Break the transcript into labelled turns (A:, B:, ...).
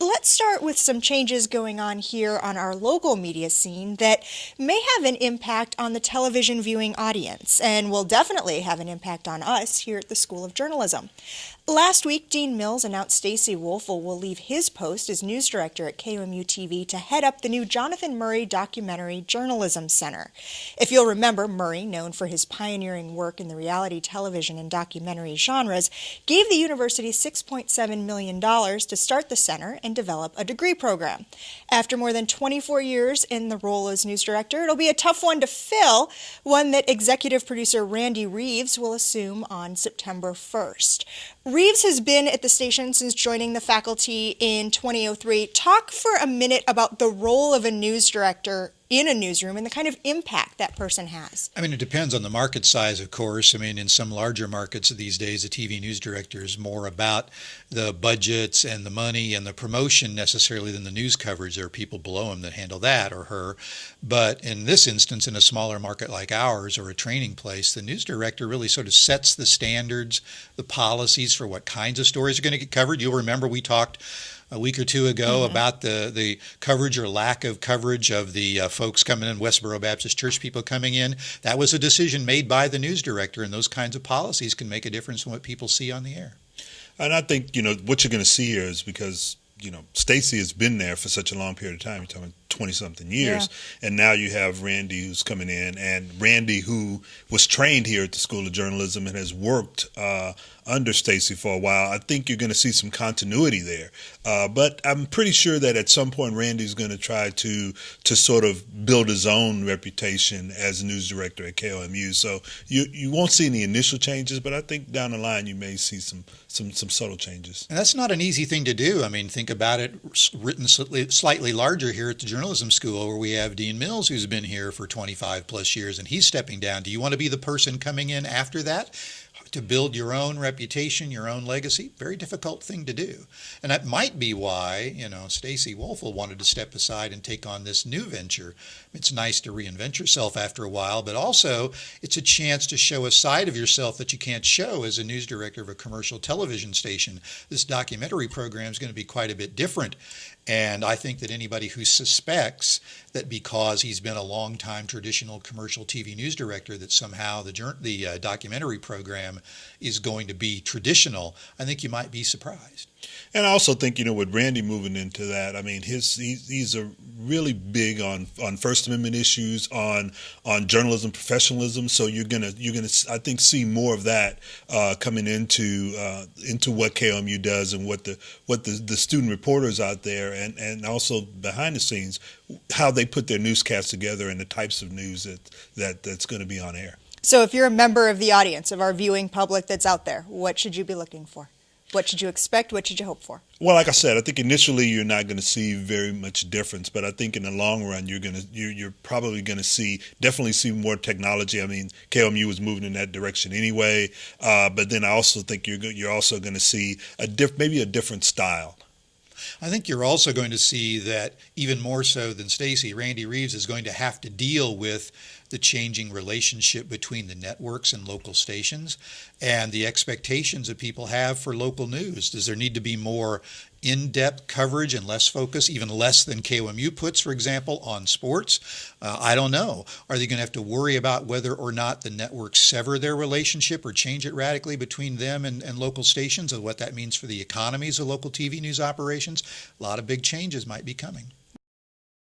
A: let's start with some changes going on here on our local media scene that may have an impact on the television viewing audience and will definitely have an impact on us here at the School of Journalism. Last week, Dean Mills announced Stacey Woelfel will leave his post as news director at KOMU-TV to head up the new Jonathan Murray Documentary Journalism Center. If you'll remember, Murray, known for his pioneering work in the reality television and documentary genres, gave the university $6.7 million to start the center and develop a degree program. After more than 24 years in the role as news director, it'll be a tough one to fill, one that executive producer Randy Reeves will assume on September 1st. Reeves has been at the station since joining the faculty in 2003. Talk for a minute about the role of a news director in a newsroom and the kind of impact that person has.
B: I mean, it depends on the market size, of course. I mean, in some larger markets these days, a TV news director is more about the budgets and the money and the promotion necessarily than the news coverage. There are people below him that handle that or her. But in this instance, in a smaller market like ours or a training place, the news director really sort of sets the standards, the policies for what kinds of stories are going to get covered. You'll remember we talked a week or two ago about the coverage or lack of coverage of the folks coming in, Westboro Baptist Church people coming in. That was a decision made by the news director, and those kinds of policies can make a difference in what people see on the air.
C: And I think, what you're going to see here is because, Stacey has been there for such a long period of time. You're talking 20-something years. Yeah. And now you have Randy who's coming in, and Randy who was trained here at the School of Journalism and has worked under Stacey for a while. I think you're going to see some continuity there. But I'm pretty sure that at some point Randy's going to try to sort of build his own reputation as news director at KOMU. So you won't see any initial changes, but I think down the line you may see some subtle changes.
B: And that's not an easy thing to do. I mean, think about it written slightly larger here at the journalism school, where we have Dean Mills, who's been here for 25 plus years, and he's stepping down. Do you want to be the person coming in after that to build your own reputation, your own legacy? Very difficult thing to do. And that might be why, Stacey Woelfel wanted to step aside and take on this new venture. It's nice to reinvent yourself after a while, but also it's a chance to show a side of yourself that you can't show as a news director of a commercial television station. This documentary program is going to be quite a bit different. And I think that anybody who suspects that because he's been a long-time traditional commercial TV news director that somehow the documentary program is going to be traditional, I think you might be surprised.
C: And I also think, with Randy moving into that, I mean, he's a really big on First Amendment issues, on journalism professionalism. So you're gonna I think see more of that coming into what KOMU does and what the student reporters out there and also behind the scenes, how they put their newscasts together and the types of news that's going to be on air.
A: So if you're a member of the audience, of our viewing public that's out there, what should you be looking for? What should you expect? What should you hope for?
C: Well, like I said, I think initially you're not going to see very much difference, but I think in the long run you're probably going to definitely see more technology. I mean, KOMU was moving in that direction anyway, but then I also think you're also going to see maybe a different style.
B: I think you're also going to see that even more so than Stacey, Randy Reeves is going to have to deal with the changing relationship between the networks and local stations and the expectations that people have for local news. Does there need to be more in-depth coverage and less focus, even less than KOMU puts, for example, on sports? I don't know. Are they going to have to worry about whether or not the networks sever their relationship or change it radically between them and local stations and what that means for the economies of local TV news operations? A lot of big changes might be coming.